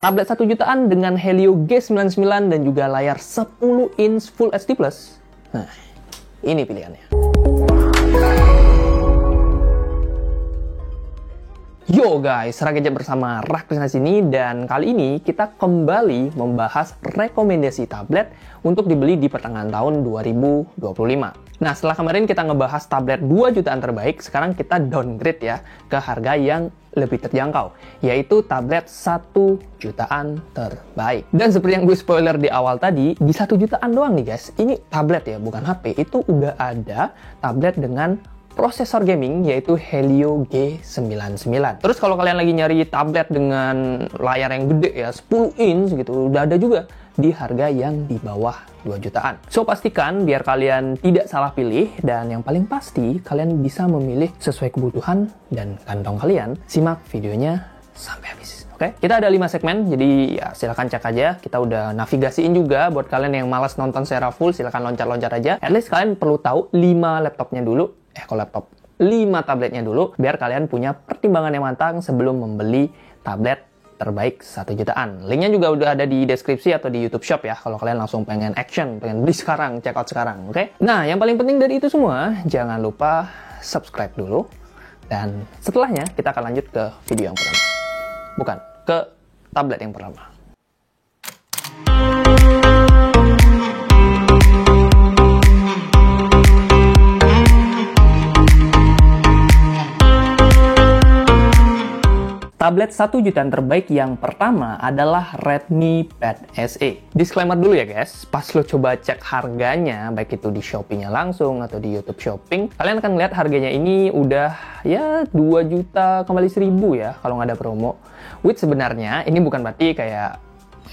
Tablet 1 jutaan dengan Helio G99 dan juga layar 10 inch Full HD+. Nah, ini pilihannya. Yo guys, Ragadget bersama Rakrisna sini, dan kali ini kita kembali membahas rekomendasi tablet untuk dibeli di pertengahan tahun 2025. Nah, setelah kemarin kita ngebahas tablet 2 jutaan terbaik, sekarang kita downgrade ya ke harga yang lebih terjangkau, yaitu tablet 1 jutaan terbaik. Dan seperti yang gue spoiler di awal tadi, di 1 jutaan doang nih guys, ini tablet ya, bukan HP, itu udah ada tablet dengan prosesor gaming yaitu Helio G99. Terus kalau kalian lagi nyari tablet dengan layar yang gede ya, 10 inch gitu, udah ada juga di harga yang di bawah 2 jutaan. So pastikan biar kalian tidak salah pilih, dan yang paling pasti kalian bisa memilih sesuai kebutuhan dan kantong kalian. Simak videonya sampai habis. Oke, kita ada 5 segmen, jadi ya silahkan cek aja. Kita udah navigasiin juga buat kalian yang malas nonton secara full, silahkan loncat-loncat aja. At least kalian perlu tahu 5 laptopnya dulu. Kalau laptop 5 tabletnya dulu, biar kalian punya pertimbangan yang matang sebelum membeli tablet terbaik 1 jutaan. Linknya juga udah ada di deskripsi atau di YouTube Shop ya, kalau kalian langsung pengen action, pengen beli sekarang, check out sekarang, oke? Nah, yang paling penting dari itu semua, jangan lupa subscribe dulu, dan setelahnya kita akan lanjut ke video yang pertama. Bukan, ke tablet yang pertama. Tablet 1 jutaan terbaik yang pertama adalah Redmi Pad SE. Disclaimer dulu ya guys, pas lo coba cek harganya, baik itu di Shopee-nya langsung atau di YouTube Shopping, kalian akan lihat harganya ini udah ya 2 juta kembali 1000 ya kalau nggak ada promo. Which sebenarnya ini bukan berarti kayak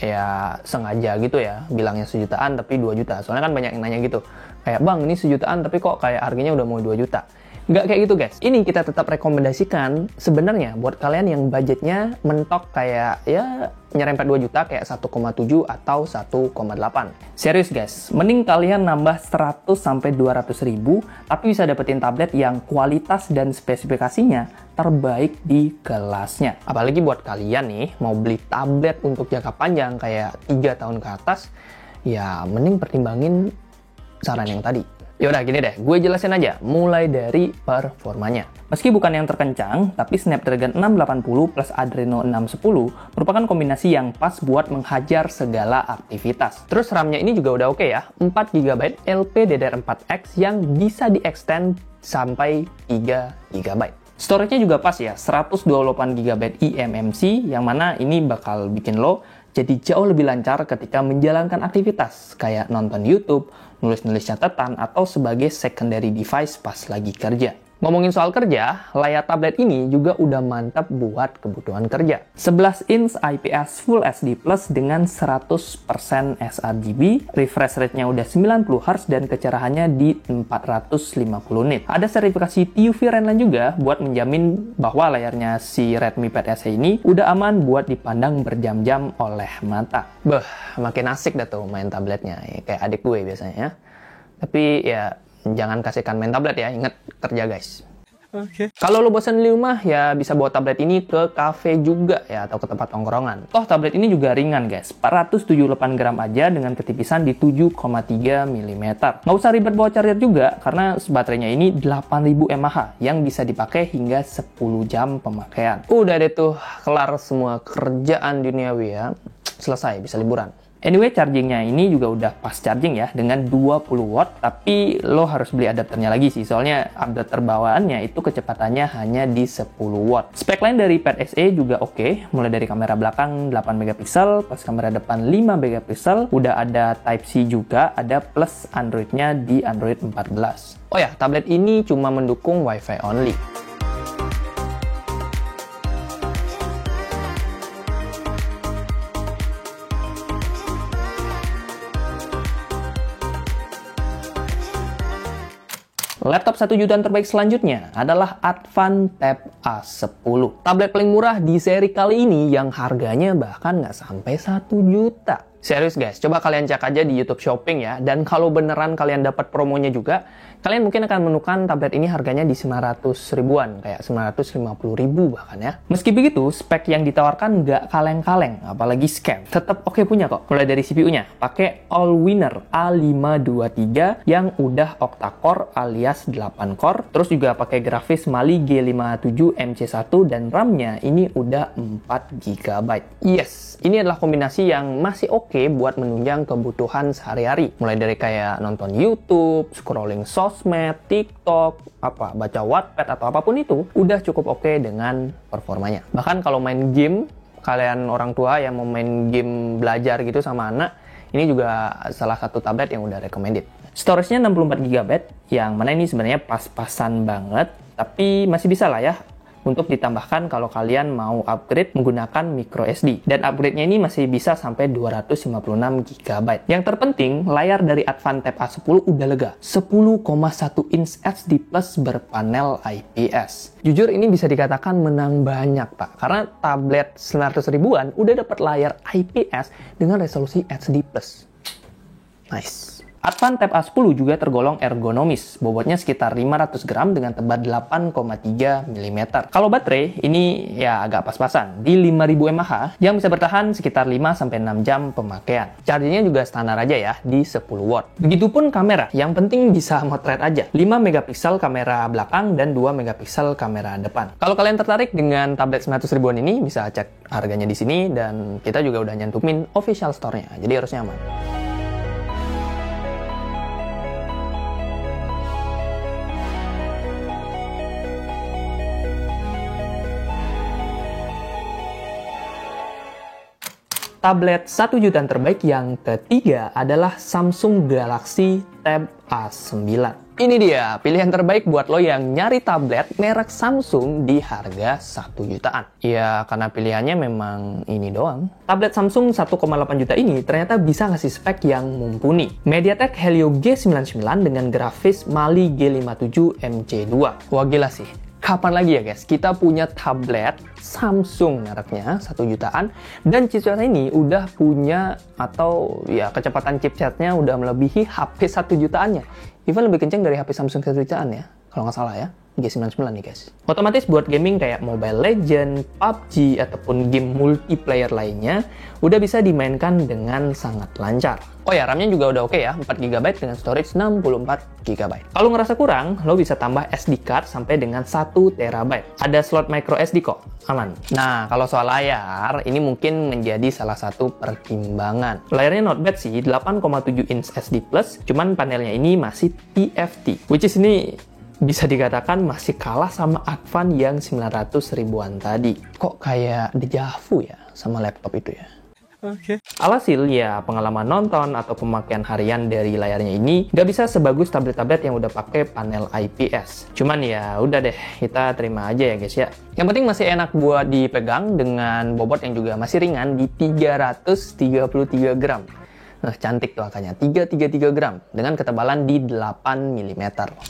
ya sengaja gitu ya, bilangnya sejutaan tapi 2 juta. Soalnya kan banyak yang nanya gitu, kayak bang ini sejutaan tapi kok kayak harganya udah mau 2 juta. Nggak kayak gitu guys, ini kita tetap rekomendasikan sebenarnya buat kalian yang budgetnya mentok kayak ya nyerempet 2 juta kayak 1,7 atau 1,8. Serius guys, mending kalian nambah 100-200 ribu tapi bisa dapetin tablet yang kualitas dan spesifikasinya terbaik di kelasnya. Apalagi buat kalian nih mau beli tablet untuk jangka panjang kayak 3 tahun ke atas, ya mending pertimbangin saran yang tadi. Yaudah gini deh, gue jelasin aja mulai dari performanya. Meski bukan yang terkencang, tapi Snapdragon 680 plus Adreno 610 merupakan kombinasi yang pas buat menghajar segala aktivitas. Terus RAM-nya ini juga udah oke ya, 4GB LPDDR4X yang bisa di-extend sampai 3GB. Storage-nya juga pas ya, 128GB eMMC, yang mana ini bakal bikin lo jadi jauh lebih lancar ketika menjalankan aktivitas kayak nonton YouTube, nulis-nulis catatan, atau sebagai secondary device pas lagi kerja. Ngomongin soal kerja, layar tablet ini juga udah mantap buat kebutuhan kerja. 11 inch IPS Full HD Plus dengan 100% sRGB, refresh rate-nya udah 90Hz dan kecerahannya di 450 nit. Ada sertifikasi TUV Renline juga buat menjamin bahwa layarnya si Redmi Pad SE ini udah aman buat dipandang berjam-jam oleh mata. Makin asik dah tuh main tabletnya, ya, kayak adik gue biasanya ya. Tapi ya jangan kasihkan main tablet ya, ingat kerja guys. Oke. Kalau lo bosan di rumah ya bisa bawa tablet ini ke cafe juga ya, atau ke tempat tongkrongan. Toh tablet ini juga ringan guys, 478 gram aja dengan ketipisan di 7,3 mm. Nggak usah ribet bawa charger juga karena baterainya ini 8000 mAh yang bisa dipakai hingga 10 jam pemakaian. Udah deh tuh, kelar semua kerjaan duniawi ya. Selesai, bisa liburan. Anyway, chargingnya ini juga udah pas charging ya, dengan 20 watt, tapi lo harus beli adapternya lagi sih, soalnya adapter bawaannya itu kecepatannya hanya di 10 watt. Spek lain dari Pad SE juga oke, mulai dari kamera belakang 8 megapiksel, plus kamera depan 5 megapiksel, udah ada Type-C juga, ada plus Android-nya di Android 14. Oh ya, tablet ini cuma mendukung Wi-Fi only. Laptop 1 jutaan terbaik selanjutnya adalah Advan Tab A10. Tablet paling murah di seri kali ini yang harganya bahkan nggak sampai 1 juta. Serius guys, coba kalian cek aja di YouTube Shopping ya. Dan kalau beneran kalian dapat promonya juga, kalian mungkin akan menemukan tablet ini harganya di 900 ribuan, kayak 950 ribu bahkan ya. Meski begitu, spek yang ditawarkan nggak kaleng-kaleng, apalagi scam. Tetap oke punya kok. Mulai dari CPU-nya, pakai Allwinner A523 yang udah octa-core alias 8 core. Terus juga pakai grafis Mali G57 MC1 dan RAM-nya ini udah 4 GB. Yes, ini adalah kombinasi yang masih oke buat menunjang kebutuhan sehari-hari. Mulai dari kayak nonton YouTube, scrolling sosmed, TikTok, baca Wattpad atau apapun itu, udah cukup oke dengan performanya. Bahkan kalau main game, kalian orang tua yang mau main game belajar gitu sama anak, ini juga salah satu tablet yang udah recommended. Storage-nya 64 GB, yang mana ini sebenarnya pas-pasan banget, tapi masih bisa lah ya untuk ditambahkan kalau kalian mau upgrade menggunakan micro SD. Dan upgrade-nya ini masih bisa sampai 256 GB. Yang terpenting, layar dari Advantep A10 udah lega. 10,1 inch HD Plus berpanel IPS. Jujur ini bisa dikatakan menang banyak, Pak. Karena tablet 900 ribuan udah dapat layar IPS dengan resolusi HD Plus. Nice. Advantep A10 juga tergolong ergonomis, bobotnya sekitar 500 gram dengan tebal 8,3 mm. Kalau baterai, ini ya agak pas-pasan, di 5000 mAh yang bisa bertahan sekitar 5-6 jam pemakaian. Chargingnya juga standar aja ya, di 10 watt. Begitupun kamera, yang penting bisa motret aja. 5 megapiksel kamera belakang dan 2 megapiksel kamera depan. Kalau kalian tertarik dengan tablet 900 ribuan ini, bisa cek harganya di sini, dan kita juga udah nyantumin official store-nya, jadi harusnya aman. Tablet 1 jutaan terbaik yang ketiga adalah Samsung Galaxy Tab A9. Ini dia, pilihan terbaik buat lo yang nyari tablet merek Samsung di harga 1 jutaan. Ya, karena pilihannya memang ini doang. Tablet Samsung 1,8 juta ini ternyata bisa ngasih spek yang mumpuni. MediaTek Helio G99 dengan grafis Mali G57 MC2. Wah gila sih. Kapan lagi ya guys, kita punya tablet Samsung mereknya 1 jutaan dan chipset ini udah punya atau ya kecepatan chipsetnya udah melebihi HP 1 jutaannya. Even lebih kenceng dari HP Samsung 1 jutaan ya, kalau nggak salah ya. G99 nih guys. Otomatis buat gaming kayak Mobile Legends, PUBG, ataupun game multiplayer lainnya udah bisa dimainkan dengan sangat lancar. Oh ya, RAM-nya juga udah oke ya, 4 GB dengan storage 64 GB. Kalau ngerasa kurang, lo bisa tambah SD card sampai dengan 1 TB. Ada slot micro SD kok, aman. Nah, kalau soal layar, ini mungkin menjadi salah satu pertimbangan. Layarnya not bad sih, 8,7 inch SD+, cuman panelnya ini masih TFT, which is ini bisa dikatakan masih kalah sama Advan yang 900 ribuan tadi. Kok kayak dejavu ya sama laptop itu ya? Oke. Alhasil ya, pengalaman nonton atau pemakaian harian dari layarnya ini nggak bisa sebagus tablet-tablet yang udah pakai panel IPS. Cuman ya udah deh, kita terima aja ya guys ya. Yang penting masih enak buat dipegang dengan bobot yang juga masih ringan di 333 gram. Nah, cantik tuh angkanya, 333 gram dengan ketebalan di 8 mm.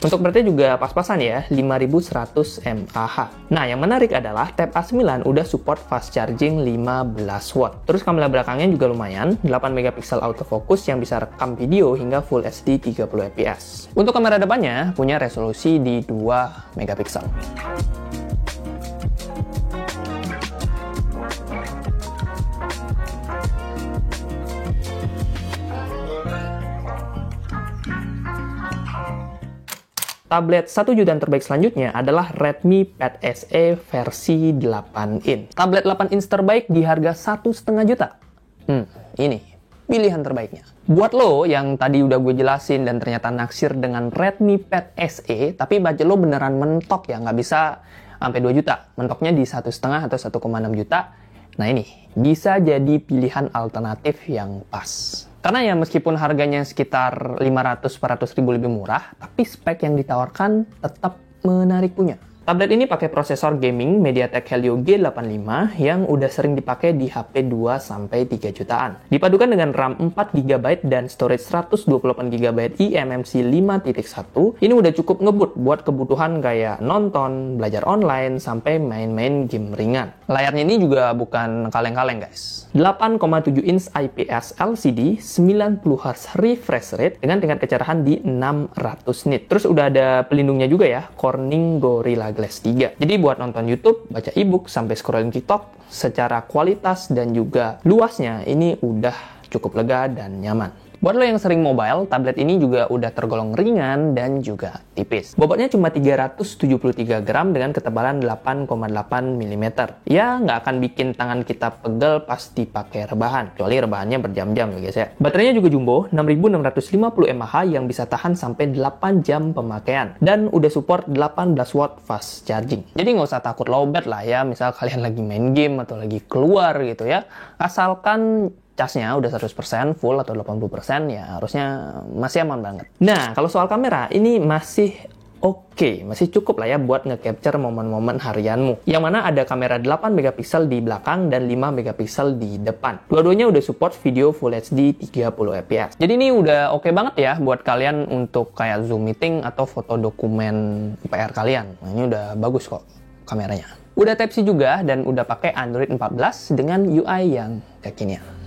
Untuk beratnya juga pas-pasan ya, 5100 mAh. Nah, yang menarik adalah Tab A9 udah support fast charging 15 watt. Terus kamera belakangnya juga lumayan, 8 megapiksel autofocus yang bisa rekam video hingga Full HD 30 fps. Untuk kamera depannya punya resolusi di 2 megapiksel. Tablet 1 jutaan terbaik selanjutnya adalah Redmi Pad SE versi 8 in. Tablet 8 inch terbaik di harga 1,5 juta. Ini pilihan terbaiknya. Buat lo yang tadi udah gue jelasin dan ternyata naksir dengan Redmi Pad SE, tapi budget lo beneran mentok ya, nggak bisa sampai 2 juta. Mentoknya di 1,5 atau 1,6 juta. Nah ini, bisa jadi pilihan alternatif yang pas. Karena ya meskipun harganya sekitar 500-400 ribu lebih murah, tapi spek yang ditawarkan tetap menarik punya. Tablet ini pakai prosesor gaming MediaTek Helio G85 yang udah sering dipakai di HP 2-3 jutaan. Dipadukan dengan RAM 4GB dan storage 128GB eMMC 5.1, ini udah cukup ngebut buat kebutuhan kayak nonton, belajar online, sampai main-main game ringan. Layarnya ini juga bukan kaleng-kaleng guys. 8,7 inch IPS LCD, 90Hz refresh rate dengan tingkat kecerahan di 600 nit. Terus udah ada pelindungnya juga ya, Corning Gorilla Glass 3. Jadi buat nonton YouTube, baca ebook, sampai scrolling TikTok, secara kualitas dan juga luasnya ini udah cukup lega dan nyaman. Buat lo yang sering mobile, tablet ini juga udah tergolong ringan dan juga tipis. Bobotnya cuma 373 gram dengan ketebalan 8,8 mm. Ya, nggak akan bikin tangan kita pegel pas dipakai rebahan. Kecuali rebahannya berjam-jam ya guys ya. Baterainya juga jumbo, 6650 mAh yang bisa tahan sampai 8 jam pemakaian. Dan udah support 18 watt fast charging. Jadi nggak usah takut lowbat lah ya, misal kalian lagi main game atau lagi keluar gitu ya. Asalkan casnya udah 100% full atau 80% ya harusnya masih aman banget. Nah, kalau soal kamera ini masih oke, masih cukup lah ya buat nge-capture momen-momen harianmu. Yang mana ada kamera 8 megapiksel di belakang dan 5 megapiksel di depan. Dua-duanya udah support video Full HD 30 fps. Jadi ini udah oke banget ya buat kalian untuk kayak Zoom meeting atau foto dokumen PR kalian. Nah, ini udah bagus kok kameranya. Udah Type-C juga dan udah pakai Android 14 dengan UI yang kekinian.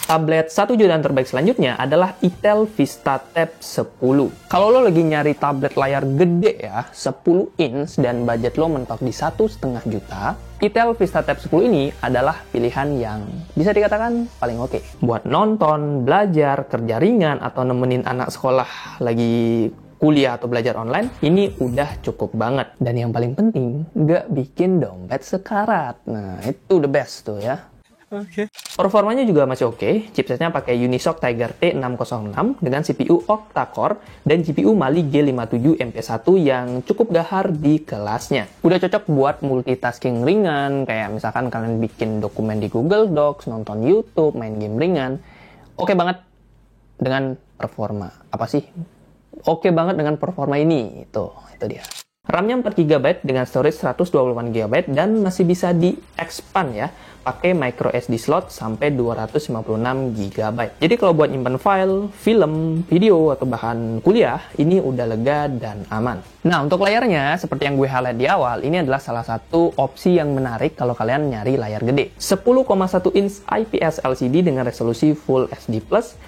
Tablet 1 jutaan terbaik selanjutnya adalah Itel Vista Tab 10. Kalau lo lagi nyari tablet layar gede ya, 10 inch dan budget lo mentok di 1,5 juta, Itel Vista Tab 10 ini adalah pilihan yang bisa dikatakan paling oke. Buat nonton, belajar, kerja ringan, atau nemenin anak sekolah lagi kuliah atau belajar online, ini udah cukup banget. Dan yang paling penting, nggak bikin dompet sekarat. Nah, itu the best tuh ya. Oke. Performanya juga masih oke. Chipsetnya pakai Unisoc Tiger T606 dengan CPU octa-core dan GPU Mali G57 MP1 yang cukup gahar di kelasnya. Udah cocok buat multitasking ringan, kayak misalkan kalian bikin dokumen di Google Docs, nonton YouTube, main game ringan. Oke banget dengan performa. Apa sih? Oke banget dengan performa ini. Itu dia. RAM-nya 4GB dengan storage 128GB dan masih bisa di-expand ya, pakai micro SD slot sampai 256GB. Jadi kalau buat nyimpan file, film, video, atau bahkan kuliah, ini udah lega dan aman. Nah, untuk layarnya, seperti yang gue highlight di awal, ini adalah salah satu opsi yang menarik kalau kalian nyari layar gede. 10,1 inch IPS LCD dengan resolusi Full HD+,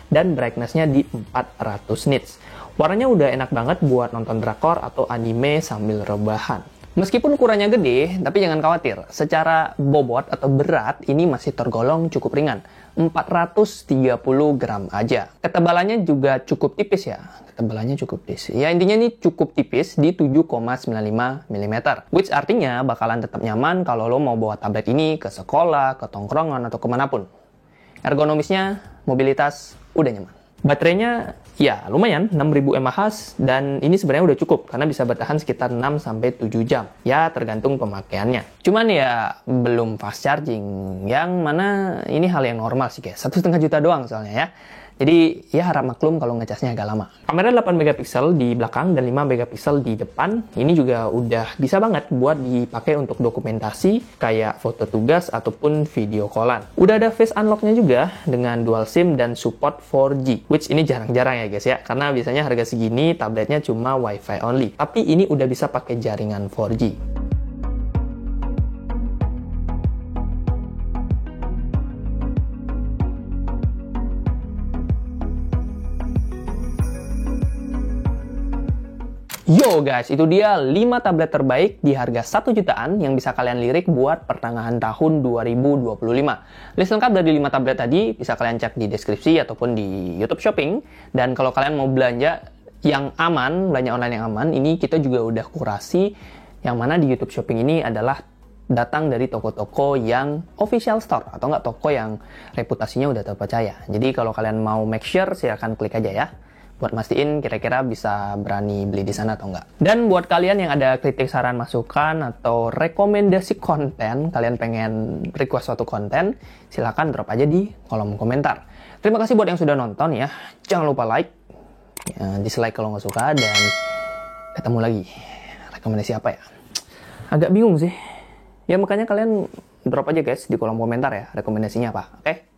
dan brightness-nya di 400 nits. Warnanya udah enak banget buat nonton drakor atau anime sambil rebahan. Meskipun ukurannya gede, tapi jangan khawatir. Secara bobot atau berat, ini masih tergolong cukup ringan. 430 gram aja. Ketebalannya juga cukup tipis ya. Ketebalannya cukup tipis. Ya intinya ini cukup tipis di 7,95 mm. Which artinya bakalan tetap nyaman kalau lo mau bawa tablet ini ke sekolah, ke tongkrongan, atau kemanapun. Ergonomisnya, mobilitas, udah nyaman. Baterainya ya lumayan, 6000 mAh, dan ini sebenarnya udah cukup karena bisa bertahan sekitar 6-7 jam. Ya tergantung pemakaiannya. Cuman ya belum fast charging, yang mana ini hal yang normal sih guys. 1,5 juta doang soalnya ya. Jadi ya harap maklum kalau ngecasnya agak lama. Kamera 8 megapiksel di belakang dan 5 megapiksel di depan. Ini juga udah bisa banget buat dipakai untuk dokumentasi kayak foto tugas ataupun video callan. Udah ada face unlock-nya juga dengan dual SIM dan support 4G. Which ini jarang-jarang ya guys ya. Karena biasanya harga segini tabletnya cuma Wi-Fi only. Tapi ini udah bisa pakai jaringan 4G. Yo guys, itu dia 5 tablet terbaik di harga 1 jutaan yang bisa kalian lirik buat pertengahan tahun 2025. List lengkap dari 5 tablet tadi bisa kalian cek di deskripsi ataupun di YouTube Shopping. Dan kalau kalian mau belanja yang aman, belanja online yang aman, ini kita juga udah kurasi yang mana di YouTube Shopping ini adalah datang dari toko-toko yang official store atau nggak toko yang reputasinya udah terpercaya. Jadi kalau kalian mau make sure, silahkan klik aja ya. buat mastiin kira-kira bisa berani beli di sana atau enggak. Dan buat kalian yang ada kritik, saran, masukan, atau rekomendasi konten, kalian pengen request suatu konten, silahkan drop aja di kolom komentar. Terima kasih buat yang sudah nonton ya. Jangan lupa like, dislike kalau nggak suka, dan ketemu lagi. Rekomendasi apa ya? Agak bingung sih. Ya makanya kalian drop aja guys di kolom komentar ya, rekomendasinya apa, oke?